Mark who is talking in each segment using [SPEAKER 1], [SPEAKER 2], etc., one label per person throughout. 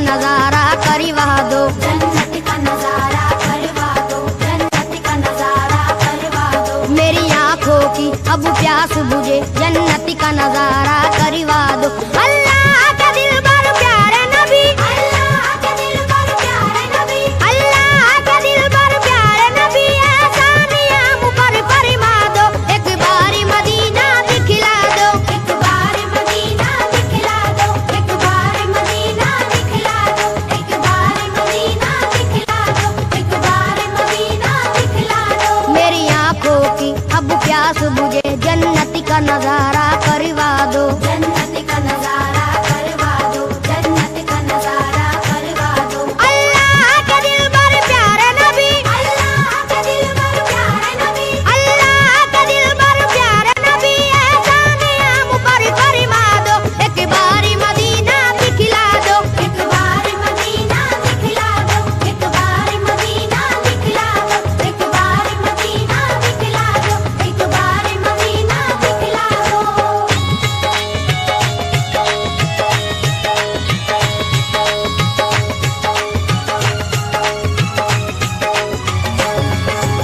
[SPEAKER 1] नजारा करवा दो,
[SPEAKER 2] जन्नत का नजारा करवा दो, जन्नत का नजारा करवा दो।
[SPEAKER 1] मेरी आंखों की अब प्यास बुझे, जन्नत का नजारा करवा दो। अल्लाह का दिल बर प्यारे नबी,
[SPEAKER 2] अल्लाह का दिल पर प्यारे नबी,
[SPEAKER 1] अल्लाह का दिल बर प्यारे नबी, ऐसा नियम पर फरमा दो, एक बारी मदीना दिखला दो,
[SPEAKER 2] एक बार मदीना दिखला दो, एक बार मदीना दिखला दो, एक बार मदीना दिखला दो, एक बार मदीना दिखला दो।
[SPEAKER 1] मेरी आंखों की अब प्यास बुझे, जन्नत का नजारा करवा दो।
[SPEAKER 2] जन्नत का नजारा करवा दो, जन्नत का नजारा करवा दो।
[SPEAKER 1] अल्लाह का दिल बर प्यारे नबी,
[SPEAKER 2] अल्लाह का दिल पर प्यारे नबी,
[SPEAKER 1] अल्लाह का दिल बर प्यारे नबी, ऐसा नियम पर फरमा दो, एक बारी मदीना दिखला दो।
[SPEAKER 2] एक बार मदीना दिखला दो, एक बार मदीना दिखला दो, एक बार मदीना दिखला दो, एक बार मदीना दिखला दो।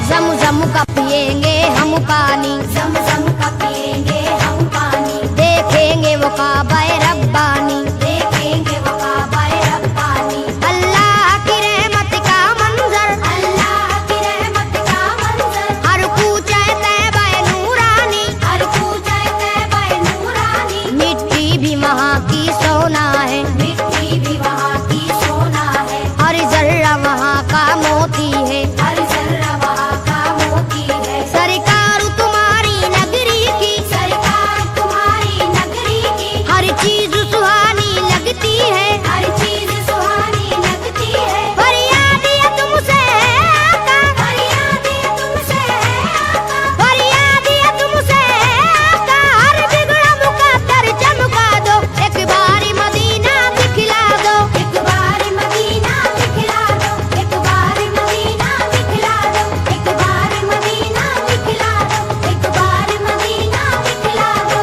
[SPEAKER 1] ज़म-ज़म का पिएंगे हम पानी,
[SPEAKER 2] ज़म-ज़म का पिएंगे हम पानी,
[SPEAKER 1] देखेंगे वो काबा रब्बानी,
[SPEAKER 2] देखेंगे वो काबा रब्बानी।
[SPEAKER 1] अल्लाह की रहमत का मंजर,
[SPEAKER 2] अल्लाह की रहमत का मंजर,
[SPEAKER 1] हर कूचा तैबा नूरानी,
[SPEAKER 2] हर कूचा तैबा नूरानी।
[SPEAKER 1] मिट्टी भी वहाँ की सोना है,
[SPEAKER 2] मिट्टी भी वहाँ की सोना है,
[SPEAKER 1] हर जर्रा वहाँ का मोती है।
[SPEAKER 2] हर जर्रा वहाँ का मोती है।
[SPEAKER 1] सरकार तुम्हारी नगरी की,
[SPEAKER 2] सरकार तुम्हारी नगरी की,
[SPEAKER 1] हर चीज सुहानी लगती है,
[SPEAKER 2] हर चीज सुहानी लगती है।
[SPEAKER 1] फरियाद ये तुमसे है आका,
[SPEAKER 2] फरियाद ये तुमसे है आका,
[SPEAKER 1] फरियाद ये तुमसे है आका, हर बिगड़ा मुकद्दर चमका दो, एक बारी मदीना दिखला दो।
[SPEAKER 2] एक बार मदीना दिखला दो, एक बार मदीना दिखला दो, एक बार मदीना दिखला दो, एक बार मदीना दिखला दो।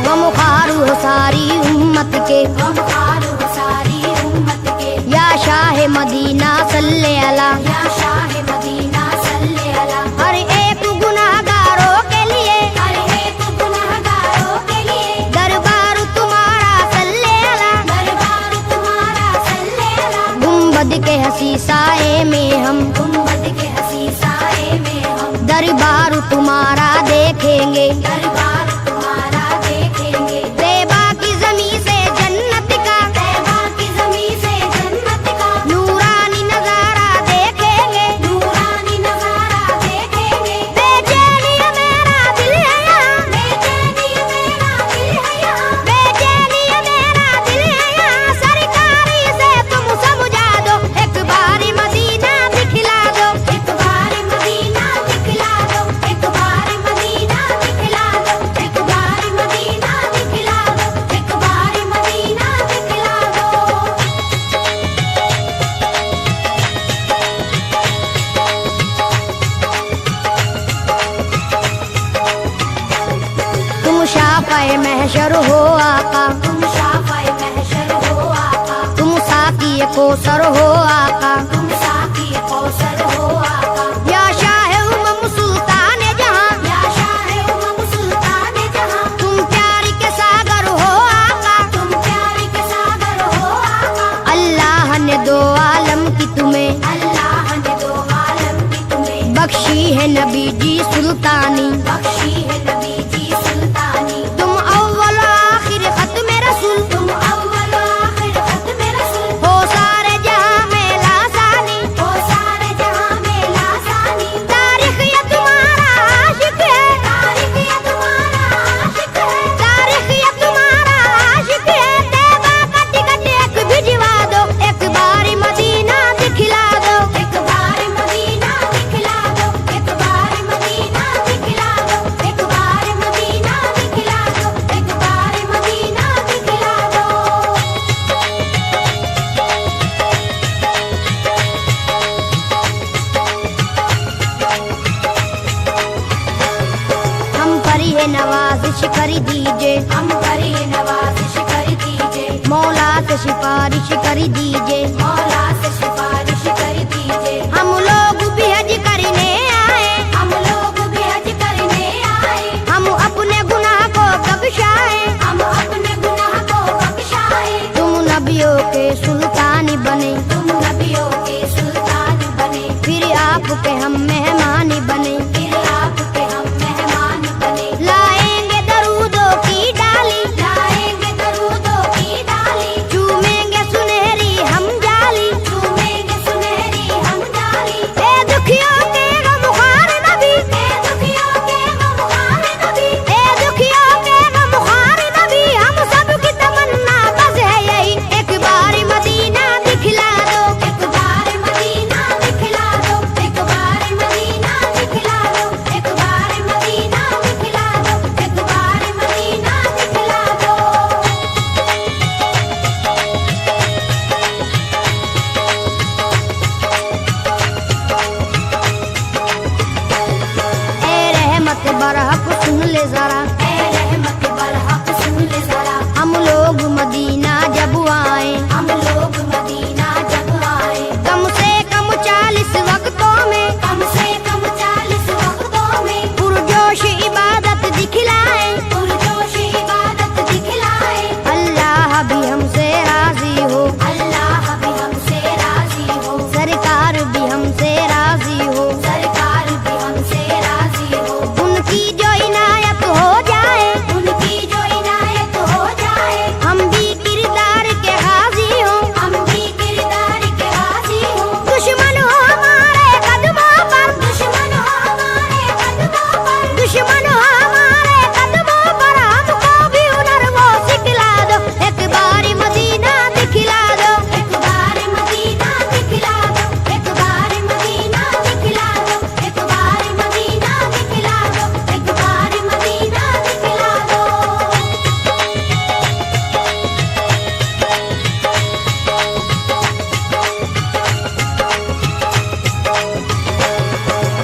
[SPEAKER 1] गम खारू हो सारी उम्मत के,
[SPEAKER 2] हम खार हो सारी उम्मत के,
[SPEAKER 1] या शाह मदीना सल्ले अला,
[SPEAKER 2] या शाह मदीना सल्ले अला।
[SPEAKER 1] हर एक गुनाहगारों के लिए
[SPEAKER 2] हर एक गुनहगारों के लिए,
[SPEAKER 1] दरबार तुम्हारा सल्ले अला।
[SPEAKER 2] दरबार तुम्हारा सल्ले अला।
[SPEAKER 1] गुंबद के हसी साए में हम,
[SPEAKER 2] गुंबद के हसी साए में हम,
[SPEAKER 1] दरबार तुम्हारा देखेंगे,
[SPEAKER 2] दरबार तुम्हारा देखेंगे।
[SPEAKER 1] तैबा की ज़मीं से जन्नत का
[SPEAKER 2] तैबा की ज़मीं से जन्नत का
[SPEAKER 1] नूरानी नजारा देखेंगे।
[SPEAKER 2] नूरानी नजारा देखेंगे।
[SPEAKER 1] बेचैनी मेरा दिल है यहाँ,
[SPEAKER 2] बेचैनी मेरा दिल है यहाँ,
[SPEAKER 1] बेचैनी मेरा दिल है यहाँ, सरकारी से तुम समझा दो, एक बारी मदीना दिखला दो।
[SPEAKER 2] एक बार मदीना दिखला दो, एक बार मदीना दिखला दो, एक बार मदीना दिखला दो, एक बार मदीना दिखला दो।
[SPEAKER 1] तुम शाफ़ाए महशर हो आका,
[SPEAKER 2] तुम शाफ़ाए महशर हो आका,
[SPEAKER 1] तुम साकी कौसर हो आका,
[SPEAKER 2] तुम साकी कौसर हो आका।
[SPEAKER 1] या शाह उमम सुल्तान जहां,
[SPEAKER 2] या शाह उमम सुल्तान जहां,
[SPEAKER 1] तुम प्यार के सागर हो आका।
[SPEAKER 2] तुम प्यार के सागर हो आका।
[SPEAKER 1] अल्लाह ने दो आलम की तुम्हें,
[SPEAKER 2] अल्लाह ने दो आलम की तुम्हें
[SPEAKER 1] बख्शी है नबी जी सुल्तानी।
[SPEAKER 2] बख्शी है नबी जी सुल्तानी।
[SPEAKER 1] तुम अव्वल आखिर खत्म रसूल,
[SPEAKER 2] तुम अव्वल आखिर खत्म रसूल,
[SPEAKER 1] हो सारे जहां में लासानी।
[SPEAKER 2] हो सारे जहां में लासानी।
[SPEAKER 1] तारीख ये तुम्हारा आशिक है,
[SPEAKER 2] तारीख ये तुम्हारा आशिक है,
[SPEAKER 1] तारीख ये तुम्हारा आशिक है, तैबा का टिकट एक भिजवा दो, एक बारी मदीना दिखला दो।
[SPEAKER 2] एक बार मदीना दिखला दो, एक बार मदीना दिखला दो, एक बार
[SPEAKER 1] कर दीजिए,
[SPEAKER 2] हम करिए नवाजिश कर दीजिए,
[SPEAKER 1] मौला से सिफारिश कर दीजिए,
[SPEAKER 2] मौला से सिफारिश कर दीजिए।
[SPEAKER 1] हम लोग भी हज करने आए,
[SPEAKER 2] हम लोग भी हज करने आए,
[SPEAKER 1] हम अपने गुनाह को बख्शाए,
[SPEAKER 2] हम अपने गुनाह को बख्शाए।
[SPEAKER 1] तुम नबियों के सुल्तान बने,
[SPEAKER 2] तुम नबियों के सुल्तान बने,
[SPEAKER 1] फिर आपके हम मेहमान बने,
[SPEAKER 2] फिर आपके हम मेहमान बने।
[SPEAKER 1] लाएंगे दरूदों की डाली,
[SPEAKER 2] लाएंगे दरूदों की डाली,
[SPEAKER 1] चूमेंगे सुनहरी हम जाली,
[SPEAKER 2] चूमेंगे सुनहरी हम डाली।
[SPEAKER 1] ए दुखियों के गमख्वार नबी,
[SPEAKER 2] ए दुखियों के गमख्वार नबी,
[SPEAKER 1] ए दुखियों के गमख्वार नबी, हम सबकी तमन्ना बस है यही, एक बार मदीना दिखला दो,
[SPEAKER 2] एक बार मदीना दिखला दो, एक बार मदीना दिखला दो, एक बार मदीना दिखला दो, एक बार मदीना दिखला दो।
[SPEAKER 1] ए रहमत बरहक सुन ले जरा,
[SPEAKER 2] ए रहमत बरहक सुन ले जरा,
[SPEAKER 1] हम लोग मदीना जब आए,
[SPEAKER 2] हम लोग मदीना जब आए,
[SPEAKER 1] कम से कम 40 वक्तों में,
[SPEAKER 2] कम से कम 40 वक्तों में,
[SPEAKER 1] पुरजोश इबादत दिखलाए,
[SPEAKER 2] पुरजोश इबादत दिखलाए।
[SPEAKER 1] अल्लाह भी हमसे राजी हो,
[SPEAKER 2] अल्लाह भी हमसे राजी हो,
[SPEAKER 1] सरकार भी हमसे राजी हो,
[SPEAKER 2] सरकार भी हमसे राजी हो,
[SPEAKER 1] उनकी जो इनायत हो जाए,
[SPEAKER 2] उनकी जो इनायत हो जाए।
[SPEAKER 1] हम भी किरदार के हाजी हो,
[SPEAKER 2] हम भी किरदार के हाजी हो,
[SPEAKER 1] दुश्मन हो हमारे कदमों पर,
[SPEAKER 2] दुश्मन हो हमारे कदमों पर,
[SPEAKER 1] दुश्मन हो हमारे कदमों पर, हमको भी हुनर वो सिखला दो, एक बार मदीना दिखला दो,
[SPEAKER 2] एक बार मदीना दिखला दो, एक बार मदीना दिखला दो, एक बार मदीना दिखला दो, एक बार मदीना दिखला दो।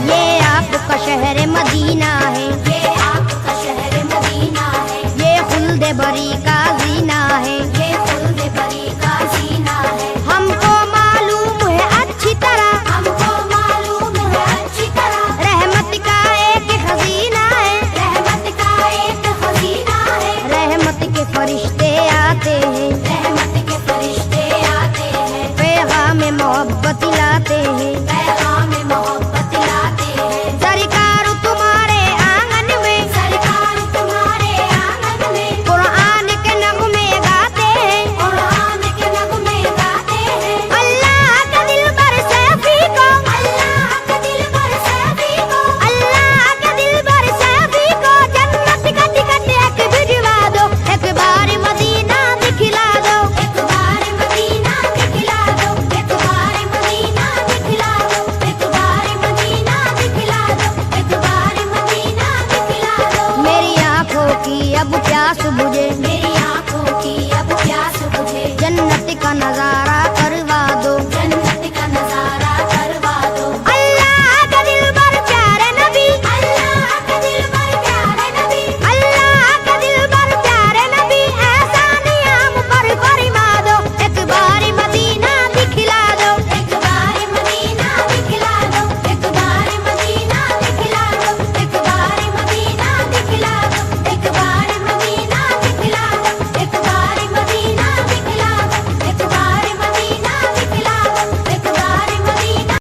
[SPEAKER 1] ये आपका शहर मदीना है,
[SPEAKER 2] ये आपका शहर मदीना है,
[SPEAKER 1] ये खुल्द बरी का जीना है,
[SPEAKER 2] ये खुल्द बरी का जीना है।
[SPEAKER 1] हमको मालूम है अच्छी तरह,
[SPEAKER 2] हमको मालूम है अच्छी तरह,
[SPEAKER 1] रहमत का एक खजीना है,
[SPEAKER 2] रहमत का एक खजीना है,
[SPEAKER 1] रहमत के फरिश्ते आते हैं,
[SPEAKER 2] रहमत के फरिश्ते आते हैं,
[SPEAKER 1] पैगाम मोहब्बत लाते हैं,
[SPEAKER 2] पैगाम मोहब्बत लाते हैं।
[SPEAKER 1] सरकार तुम्हारे आंगन में,
[SPEAKER 2] सरकार तुम्हारे आंगन में,
[SPEAKER 1] कुरान के नगमे गाते हैं,
[SPEAKER 2] कुरान के नगमे गाते हैं।
[SPEAKER 1] अल्लाह का दिल बर सैफी को,
[SPEAKER 2] अल्लाह का दिल पर सैफी को,
[SPEAKER 1] अल्लाह का दिल बर सैफी को, जन्नत का टिकट एक भिजवा दो, एक बार मदीना दिखला दो,
[SPEAKER 2] एक बार मदीना दिखला दो, एक बार मदीना दिखला दो, एक बार मदीना दिखला दो, एक बार मदीना दिखला दो।
[SPEAKER 1] मेरी आंखों की अब प्यास बुझे,
[SPEAKER 2] मेरी आंखों की अब प्यास बुझे,
[SPEAKER 1] जन्नत का नजारा